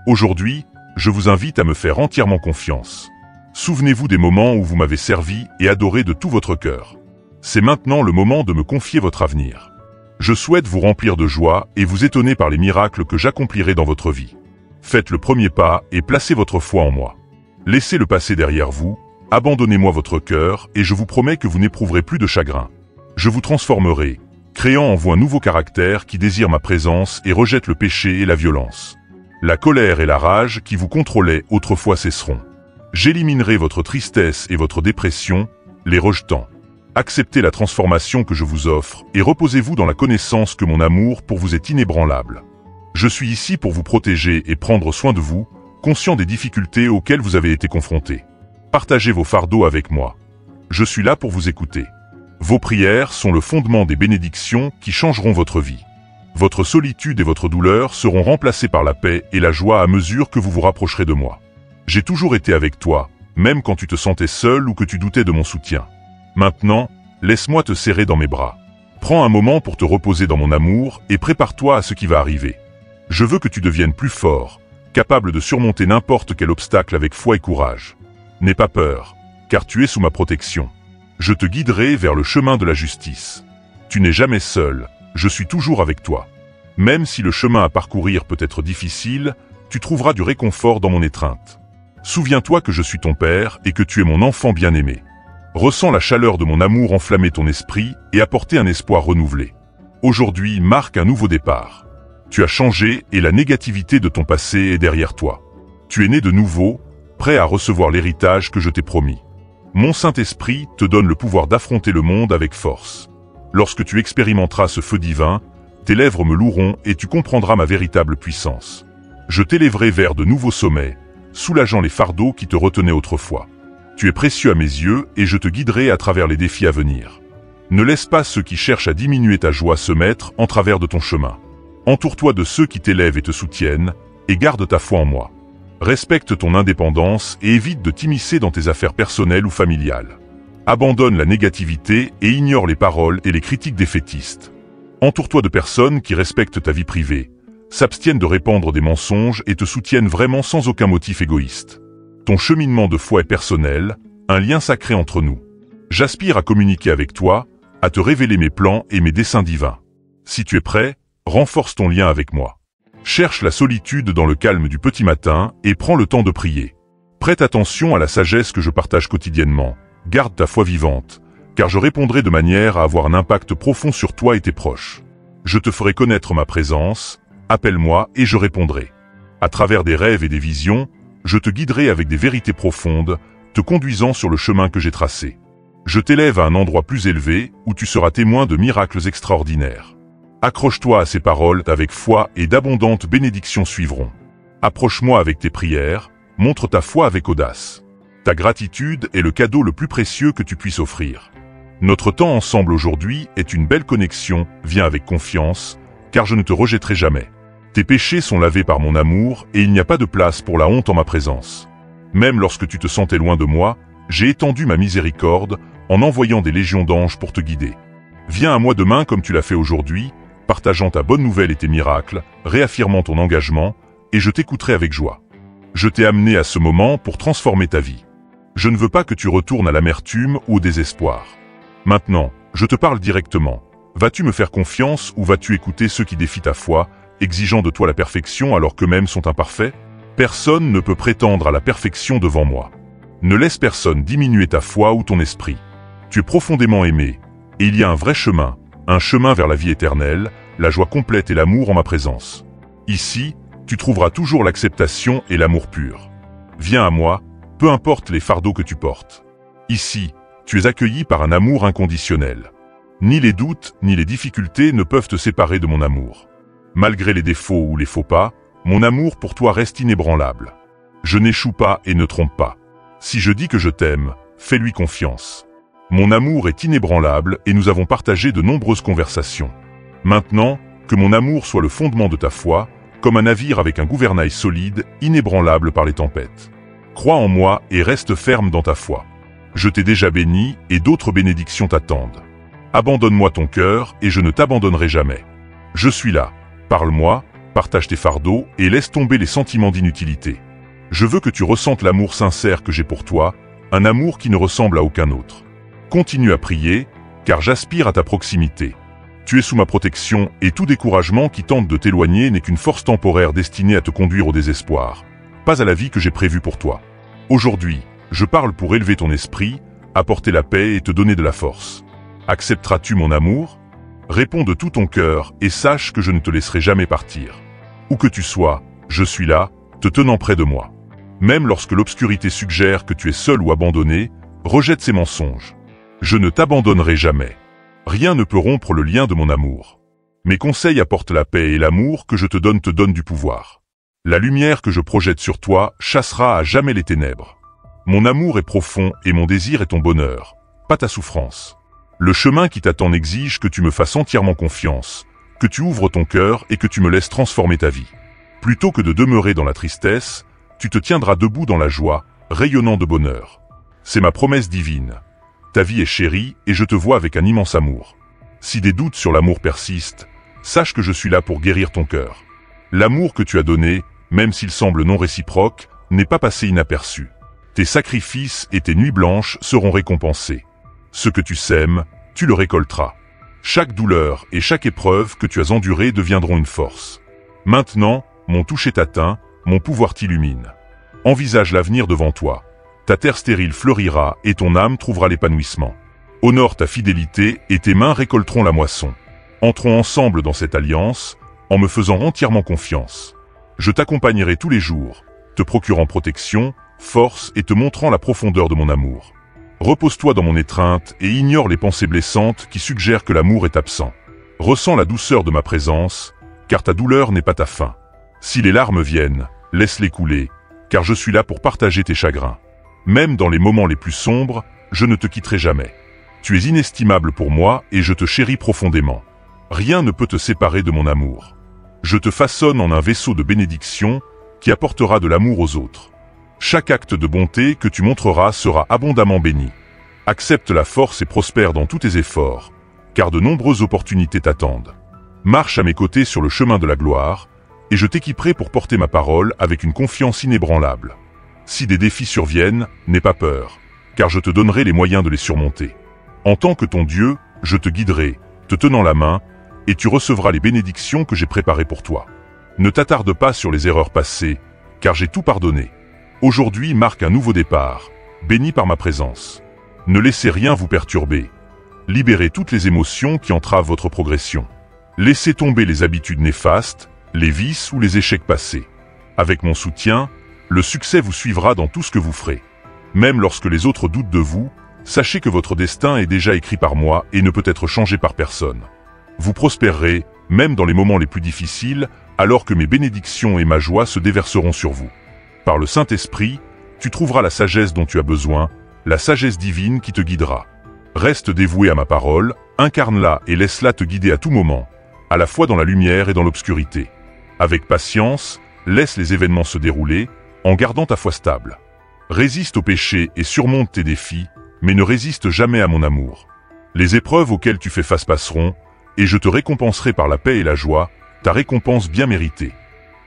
Aujourd'hui, je vous invite à me faire entièrement confiance. Souvenez-vous des moments où vous m'avez servi et adoré de tout votre cœur. C'est maintenant le moment de me confier votre avenir. Je souhaite vous remplir de joie et vous étonner par les miracles que j'accomplirai dans votre vie. Faites le premier pas et placez votre foi en moi. Laissez le passé derrière vous, abandonnez-moi votre cœur et je vous promets que vous n'éprouverez plus de chagrin. Je vous transformerai, créant en vous un nouveau caractère qui désire ma présence et rejette le péché et la violence. La colère et la rage qui vous contrôlaient autrefois cesseront. J'éliminerai votre tristesse et votre dépression, les rejetant. Acceptez la transformation que je vous offre et reposez-vous dans la connaissance que mon amour pour vous est inébranlable. Je suis ici pour vous protéger et prendre soin de vous, conscient des difficultés auxquelles vous avez été confrontés. Partagez vos fardeaux avec moi. Je suis là pour vous écouter. Vos prières sont le fondement des bénédictions qui changeront votre vie. Votre solitude et votre douleur seront remplacées par la paix et la joie à mesure que vous vous rapprocherez de moi. J'ai toujours été avec toi, même quand tu te sentais seul ou que tu doutais de mon soutien. Maintenant, laisse-moi te serrer dans mes bras. Prends un moment pour te reposer dans mon amour et prépare-toi à ce qui va arriver. Je veux que tu deviennes plus fort, capable de surmonter n'importe quel obstacle avec foi et courage. N'aie pas peur, car tu es sous ma protection. Je te guiderai vers le chemin de la justice. Tu n'es jamais seul, je suis toujours avec toi. Même si le chemin à parcourir peut être difficile, tu trouveras du réconfort dans mon étreinte. Souviens-toi que je suis ton père et que tu es mon enfant bien-aimé. Ressens la chaleur de mon amour enflammer ton esprit et apporter un espoir renouvelé. Aujourd'hui marque un nouveau départ. Tu as changé et la négativité de ton passé est derrière toi. Tu es né de nouveau, prêt à recevoir l'héritage que je t'ai promis. Mon Saint-Esprit te donne le pouvoir d'affronter le monde avec force. Lorsque tu expérimenteras ce feu divin, tes lèvres me loueront et tu comprendras ma véritable puissance. Je t'élèverai vers de nouveaux sommets, soulageant les fardeaux qui te retenaient autrefois. Tu es précieux à mes yeux et je te guiderai à travers les défis à venir. Ne laisse pas ceux qui cherchent à diminuer ta joie se mettre en travers de ton chemin. Entoure-toi de ceux qui t'élèvent et te soutiennent, et garde ta foi en moi. Respecte ton indépendance et évite de t'immiscer dans tes affaires personnelles ou familiales. Abandonne la négativité et ignore les paroles et les critiques défaitistes. Entoure-toi de personnes qui respectent ta vie privée, s'abstiennent de répandre des mensonges et te soutiennent vraiment sans aucun motif égoïste. Ton cheminement de foi est personnel, un lien sacré entre nous. J'aspire à communiquer avec toi, à te révéler mes plans et mes desseins divins. Si tu es prêt, renforce ton lien avec moi. Cherche la solitude dans le calme du petit matin et prends le temps de prier. Prête attention à la sagesse que je partage quotidiennement. Garde ta foi vivante, car je répondrai de manière à avoir un impact profond sur toi et tes proches. Je te ferai connaître ma présence, appelle-moi et je répondrai. À travers des rêves et des visions, je te guiderai avec des vérités profondes, te conduisant sur le chemin que j'ai tracé. Je t'élève à un endroit plus élevé où tu seras témoin de miracles extraordinaires. Accroche-toi à ces paroles avec foi et d'abondantes bénédictions suivront. Approche-moi avec tes prières, montre ta foi avec audace. Ta gratitude est le cadeau le plus précieux que tu puisses offrir. Notre temps ensemble aujourd'hui est une belle connexion, viens avec confiance, car je ne te rejetterai jamais. Tes péchés sont lavés par mon amour et il n'y a pas de place pour la honte en ma présence. Même lorsque tu te sentais loin de moi, j'ai étendu ma miséricorde en envoyant des légions d'anges pour te guider. Viens à moi demain comme tu l'as fait aujourd'hui, partageant ta bonne nouvelle et tes miracles, réaffirmant ton engagement, et je t'écouterai avec joie. Je t'ai amené à ce moment pour transformer ta vie. Je ne veux pas que tu retournes à l'amertume ou au désespoir. Maintenant, je te parle directement. Vas-tu me faire confiance ou vas-tu écouter ceux qui défient ta foi, exigeant de toi la perfection alors qu'eux-mêmes sont imparfaits? Personne ne peut prétendre à la perfection devant moi. Ne laisse personne diminuer ta foi ou ton esprit. Tu es profondément aimé, et il y a un vrai chemin, un chemin vers la vie éternelle, la joie complète et l'amour en ma présence. Ici, tu trouveras toujours l'acceptation et l'amour pur. Viens à moi, peu importe les fardeaux que tu portes. Ici, tu es accueilli par un amour inconditionnel. Ni les doutes, ni les difficultés ne peuvent te séparer de mon amour. Malgré les défauts ou les faux pas, mon amour pour toi reste inébranlable. Je n'échoue pas et ne trompe pas. Si je dis que je t'aime, fais-lui confiance. Mon amour est inébranlable et nous avons partagé de nombreuses conversations. Maintenant, que mon amour soit le fondement de ta foi, comme un navire avec un gouvernail solide, inébranlable par les tempêtes. Crois en moi et reste ferme dans ta foi. Je t'ai déjà béni et d'autres bénédictions t'attendent. Abandonne-moi ton cœur et je ne t'abandonnerai jamais. Je suis là. Parle-moi, partage tes fardeaux et laisse tomber les sentiments d'inutilité. Je veux que tu ressentes l'amour sincère que j'ai pour toi, un amour qui ne ressemble à aucun autre. Continue à prier, car j'aspire à ta proximité. Tu es sous ma protection et tout découragement qui tente de t'éloigner n'est qu'une force temporaire destinée à te conduire au désespoir, pas à la vie que j'ai prévue pour toi. Aujourd'hui, je parle pour élever ton esprit, apporter la paix et te donner de la force. Accepteras-tu mon amour? Réponds de tout ton cœur et sache que je ne te laisserai jamais partir. Où que tu sois, je suis là, te tenant près de moi. Même lorsque l'obscurité suggère que tu es seul ou abandonné, rejette ces mensonges. Je ne t'abandonnerai jamais. Rien ne peut rompre le lien de mon amour. Mes conseils apportent la paix et l'amour que je te donne du pouvoir. La lumière que je projette sur toi chassera à jamais les ténèbres. Mon amour est profond et mon désir est ton bonheur, pas ta souffrance. Le chemin qui t'attend exige que tu me fasses entièrement confiance, que tu ouvres ton cœur et que tu me laisses transformer ta vie. Plutôt que de demeurer dans la tristesse, tu te tiendras debout dans la joie, rayonnant de bonheur. C'est ma promesse divine. Ta vie est chérie et je te vois avec un immense amour. Si des doutes sur l'amour persistent, sache que je suis là pour guérir ton cœur. L'amour que tu as donné, même s'il semble non réciproque, n'est pas passé inaperçu. Tes sacrifices et tes nuits blanches seront récompensés. Ce que tu sèmes, tu le récolteras. Chaque douleur et chaque épreuve que tu as endurée deviendront une force. Maintenant, mon toucher t'atteint, mon pouvoir t'illumine. Envisage l'avenir devant toi. Ta terre stérile fleurira et ton âme trouvera l'épanouissement. Honore ta fidélité et tes mains récolteront la moisson. Entrons ensemble dans cette alliance, en me faisant entièrement confiance. Je t'accompagnerai tous les jours, te procurant protection, force et te montrant la profondeur de mon amour. Repose-toi dans mon étreinte et ignore les pensées blessantes qui suggèrent que l'amour est absent. Ressens la douceur de ma présence, car ta douleur n'est pas ta fin. Si les larmes viennent, laisse-les couler, car je suis là pour partager tes chagrins. Même dans les moments les plus sombres, je ne te quitterai jamais. Tu es inestimable pour moi et je te chéris profondément. Rien ne peut te séparer de mon amour. Je te façonne en un vaisseau de bénédiction qui apportera de l'amour aux autres. Chaque acte de bonté que tu montreras sera abondamment béni. Accepte la force et prospère dans tous tes efforts, car de nombreuses opportunités t'attendent. Marche à mes côtés sur le chemin de la gloire, et je t'équiperai pour porter ma parole avec une confiance inébranlable. Si des défis surviennent, n'aie pas peur, car je te donnerai les moyens de les surmonter. En tant que ton Dieu, je te guiderai, te tenant la main, et tu recevras les bénédictions que j'ai préparées pour toi. Ne t'attarde pas sur les erreurs passées, car j'ai tout pardonné. Aujourd'hui marque un nouveau départ, béni par ma présence. Ne laissez rien vous perturber. Libérez toutes les émotions qui entravent votre progression. Laissez tomber les habitudes néfastes, les vices ou les échecs passés. Avec mon soutien, le succès vous suivra dans tout ce que vous ferez. Même lorsque les autres doutent de vous, sachez que votre destin est déjà écrit par moi et ne peut être changé par personne. Vous prospérerez, même dans les moments les plus difficiles, alors que mes bénédictions et ma joie se déverseront sur vous. Par le Saint-Esprit, tu trouveras la sagesse dont tu as besoin, la sagesse divine qui te guidera. Reste dévoué à ma parole, incarne-la et laisse-la te guider à tout moment, à la fois dans la lumière et dans l'obscurité. Avec patience, laisse les événements se dérouler, en gardant ta foi stable. Résiste au péché et surmonte tes défis, mais ne résiste jamais à mon amour. Les épreuves auxquelles tu fais face passeront, et je te récompenserai par la paix et la joie, ta récompense bien méritée.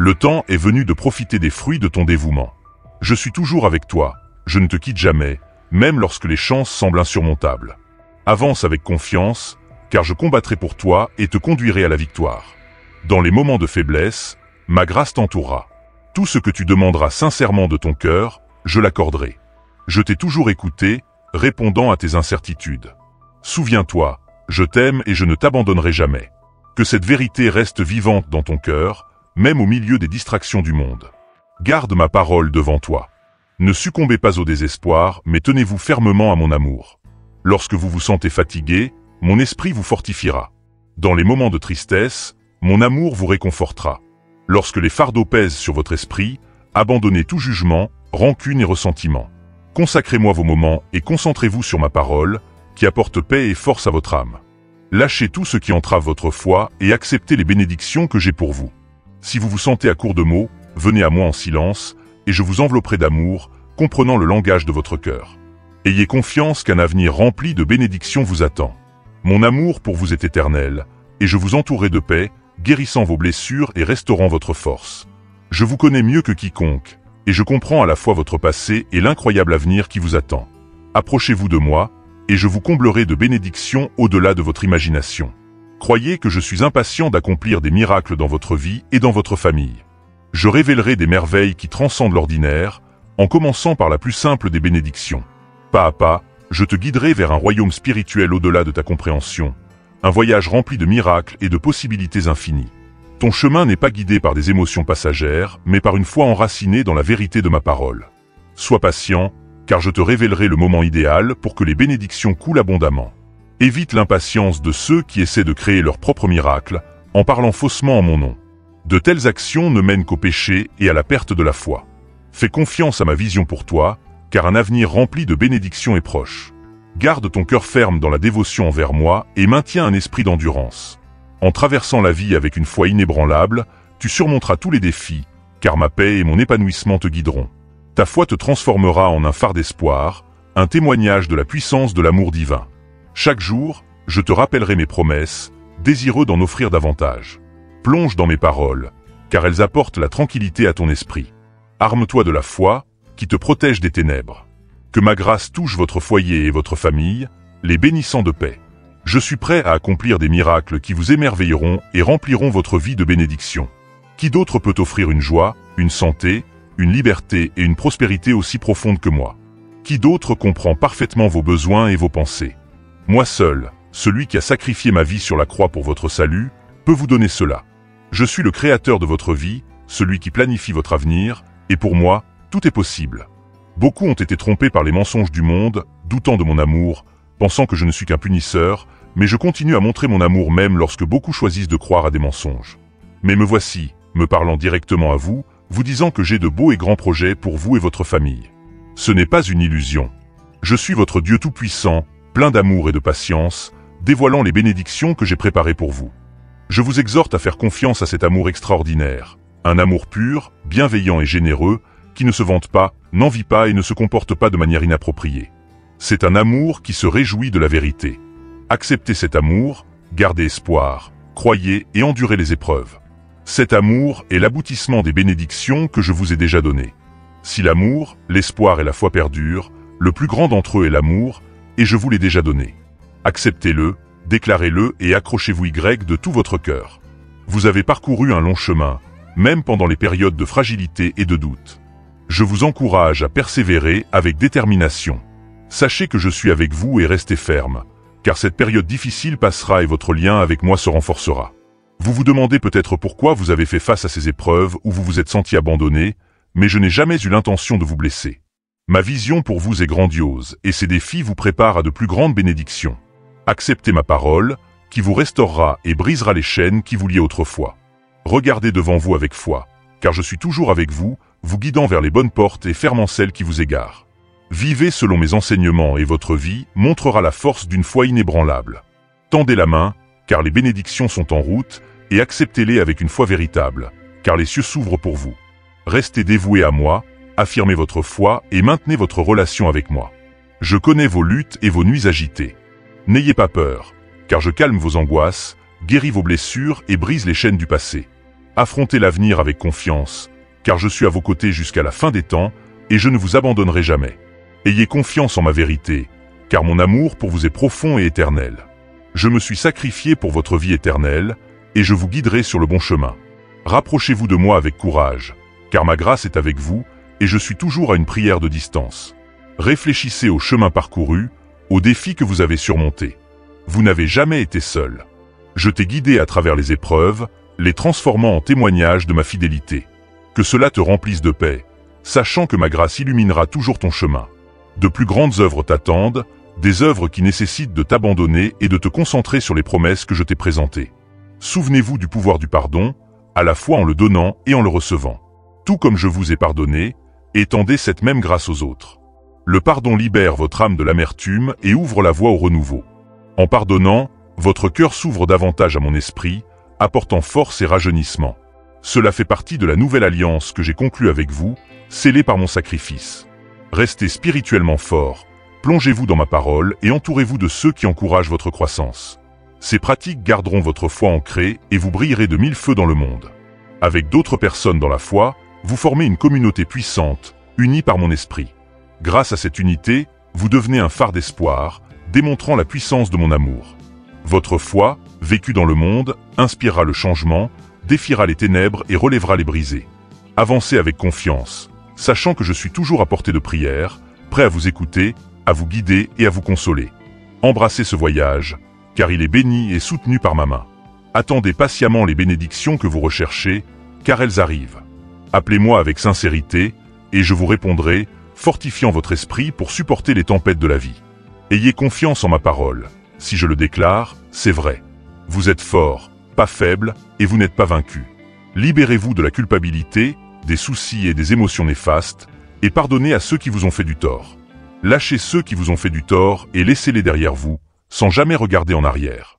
Le temps est venu de profiter des fruits de ton dévouement. Je suis toujours avec toi, je ne te quitte jamais, même lorsque les chances semblent insurmontables. Avance avec confiance, car je combattrai pour toi et te conduirai à la victoire. Dans les moments de faiblesse, ma grâce t'entourera. Tout ce que tu demanderas sincèrement de ton cœur, je l'accorderai. Je t'ai toujours écouté, répondant à tes incertitudes. Souviens-toi, je t'aime et je ne t'abandonnerai jamais. Que cette vérité reste vivante dans ton cœur, même au milieu des distractions du monde. Garde ma parole devant toi. Ne succombez pas au désespoir, mais tenez-vous fermement à mon amour. Lorsque vous vous sentez fatigué, mon esprit vous fortifiera. Dans les moments de tristesse, mon amour vous réconfortera. Lorsque les fardeaux pèsent sur votre esprit, abandonnez tout jugement, rancune et ressentiment. Consacrez-moi vos moments et concentrez-vous sur ma parole, qui apporte paix et force à votre âme. Lâchez tout ce qui entrave votre foi et acceptez les bénédictions que j'ai pour vous. Si vous vous sentez à court de mots, venez à moi en silence, et je vous envelopperai d'amour, comprenant le langage de votre cœur. Ayez confiance qu'un avenir rempli de bénédictions vous attend. Mon amour pour vous est éternel, et je vous entourerai de paix, guérissant vos blessures et restaurant votre force. Je vous connais mieux que quiconque, et je comprends à la fois votre passé et l'incroyable avenir qui vous attend. Approchez-vous de moi, et je vous comblerai de bénédictions au-delà de votre imagination. Croyez que je suis impatient d'accomplir des miracles dans votre vie et dans votre famille. Je révélerai des merveilles qui transcendent l'ordinaire, en commençant par la plus simple des bénédictions. Pas à pas, je te guiderai vers un royaume spirituel au-delà de ta compréhension, un voyage rempli de miracles et de possibilités infinies. Ton chemin n'est pas guidé par des émotions passagères, mais par une foi enracinée dans la vérité de ma parole. Sois patient, car je te révélerai le moment idéal pour que les bénédictions coulent abondamment. Évite l'impatience de ceux qui essaient de créer leur propre miracle, en parlant faussement en mon nom. De telles actions ne mènent qu'au péché et à la perte de la foi. Fais confiance à ma vision pour toi, car un avenir rempli de bénédictions est proche. Garde ton cœur ferme dans la dévotion envers moi et maintiens un esprit d'endurance. En traversant la vie avec une foi inébranlable, tu surmonteras tous les défis, car ma paix et mon épanouissement te guideront. Ta foi te transformera en un phare d'espoir, un témoignage de la puissance de l'amour divin. Chaque jour, je te rappellerai mes promesses, désireux d'en offrir davantage. Plonge dans mes paroles, car elles apportent la tranquillité à ton esprit. Arme-toi de la foi, qui te protège des ténèbres. Que ma grâce touche votre foyer et votre famille, les bénissant de paix. Je suis prêt à accomplir des miracles qui vous émerveilleront et rempliront votre vie de bénédictions. Qui d'autre peut offrir une joie, une santé, une liberté et une prospérité aussi profonde que moi? Qui d'autre comprend parfaitement vos besoins et vos pensées? Moi seul, celui qui a sacrifié ma vie sur la croix pour votre salut, peut vous donner cela. Je suis le créateur de votre vie, celui qui planifie votre avenir, et pour moi, tout est possible. Beaucoup ont été trompés par les mensonges du monde, doutant de mon amour, pensant que je ne suis qu'un punisseur, mais je continue à montrer mon amour même lorsque beaucoup choisissent de croire à des mensonges. Mais me voici, me parlant directement à vous, vous disant que j'ai de beaux et grands projets pour vous et votre famille. Ce n'est pas une illusion. Je suis votre Dieu tout-puissant, plein d'amour et de patience, dévoilant les bénédictions que j'ai préparées pour vous. Je vous exhorte à faire confiance à cet amour extraordinaire, un amour pur, bienveillant et généreux, qui ne se vante pas, n'envie pas et ne se comporte pas de manière inappropriée. C'est un amour qui se réjouit de la vérité. Acceptez cet amour, gardez espoir, croyez et endurez les épreuves. Cet amour est l'aboutissement des bénédictions que je vous ai déjà données. Si l'amour, l'espoir et la foi perdurent, le plus grand d'entre eux est l'amour, et je vous l'ai déjà donné. Acceptez-le, déclarez-le et accrochez-vous de tout votre cœur. Vous avez parcouru un long chemin, même pendant les périodes de fragilité et de doute. Je vous encourage à persévérer avec détermination. Sachez que je suis avec vous et restez ferme, car cette période difficile passera et votre lien avec moi se renforcera. Vous vous demandez peut-être pourquoi vous avez fait face à ces épreuves ou vous vous êtes senti abandonné, mais je n'ai jamais eu l'intention de vous blesser. Ma vision pour vous est grandiose et ces défis vous préparent à de plus grandes bénédictions. Acceptez ma parole, qui vous restaurera et brisera les chaînes qui vous liaient autrefois. Regardez devant vous avec foi, car je suis toujours avec vous, vous guidant vers les bonnes portes et fermant celles qui vous égarent. Vivez selon mes enseignements et votre vie montrera la force d'une foi inébranlable. Tendez la main, car les bénédictions sont en route, et acceptez-les avec une foi véritable, car les cieux s'ouvrent pour vous. Restez dévoués à moi, affirmez votre foi et maintenez votre relation avec moi. Je connais vos luttes et vos nuits agitées. N'ayez pas peur, car je calme vos angoisses, guéris vos blessures et brise les chaînes du passé. Affrontez l'avenir avec confiance, car je suis à vos côtés jusqu'à la fin des temps, et je ne vous abandonnerai jamais. Ayez confiance en ma vérité, car mon amour pour vous est profond et éternel. Je me suis sacrifié pour votre vie éternelle, et je vous guiderai sur le bon chemin. Rapprochez-vous de moi avec courage, car ma grâce est avec vous, et je suis toujours à une prière de distance. Réfléchissez au chemin parcouru, aux défis que vous avez surmontés. Vous n'avez jamais été seul. Je t'ai guidé à travers les épreuves, les transformant en témoignage de ma fidélité. Que cela te remplisse de paix, sachant que ma grâce illuminera toujours ton chemin. De plus grandes œuvres t'attendent, des œuvres qui nécessitent de t'abandonner et de te concentrer sur les promesses que je t'ai présentées. Souvenez-vous du pouvoir du pardon, à la fois en le donnant et en le recevant. Tout comme je vous ai pardonné, étendez cette même grâce aux autres. Le pardon libère votre âme de l'amertume et ouvre la voie au renouveau. En pardonnant, votre cœur s'ouvre davantage à mon esprit, apportant force et rajeunissement. Cela fait partie de la nouvelle alliance que j'ai conclue avec vous, scellée par mon sacrifice. Restez spirituellement fort, plongez-vous dans ma parole et entourez-vous de ceux qui encouragent votre croissance. Ces pratiques garderont votre foi ancrée et vous brillerez de 1000 feux dans le monde. Avec d'autres personnes dans la foi, vous formez une communauté puissante, unie par mon esprit. Grâce à cette unité, vous devenez un phare d'espoir, démontrant la puissance de mon amour. Votre foi, vécue dans le monde, inspirera le changement, défiera les ténèbres et relèvera les brisés. Avancez avec confiance, sachant que je suis toujours à portée de prière, prêt à vous écouter, à vous guider et à vous consoler. Embrassez ce voyage, car il est béni et soutenu par ma main. Attendez patiemment les bénédictions que vous recherchez, car elles arrivent. Appelez-moi avec sincérité, et je vous répondrai, fortifiant votre esprit pour supporter les tempêtes de la vie. Ayez confiance en ma parole. Si je le déclare, c'est vrai. Vous êtes fort, pas faible, et vous n'êtes pas vaincu. Libérez-vous de la culpabilité, des soucis et des émotions néfastes, et pardonnez à ceux qui vous ont fait du tort. Lâchez ceux qui vous ont fait du tort et laissez-les derrière vous, sans jamais regarder en arrière.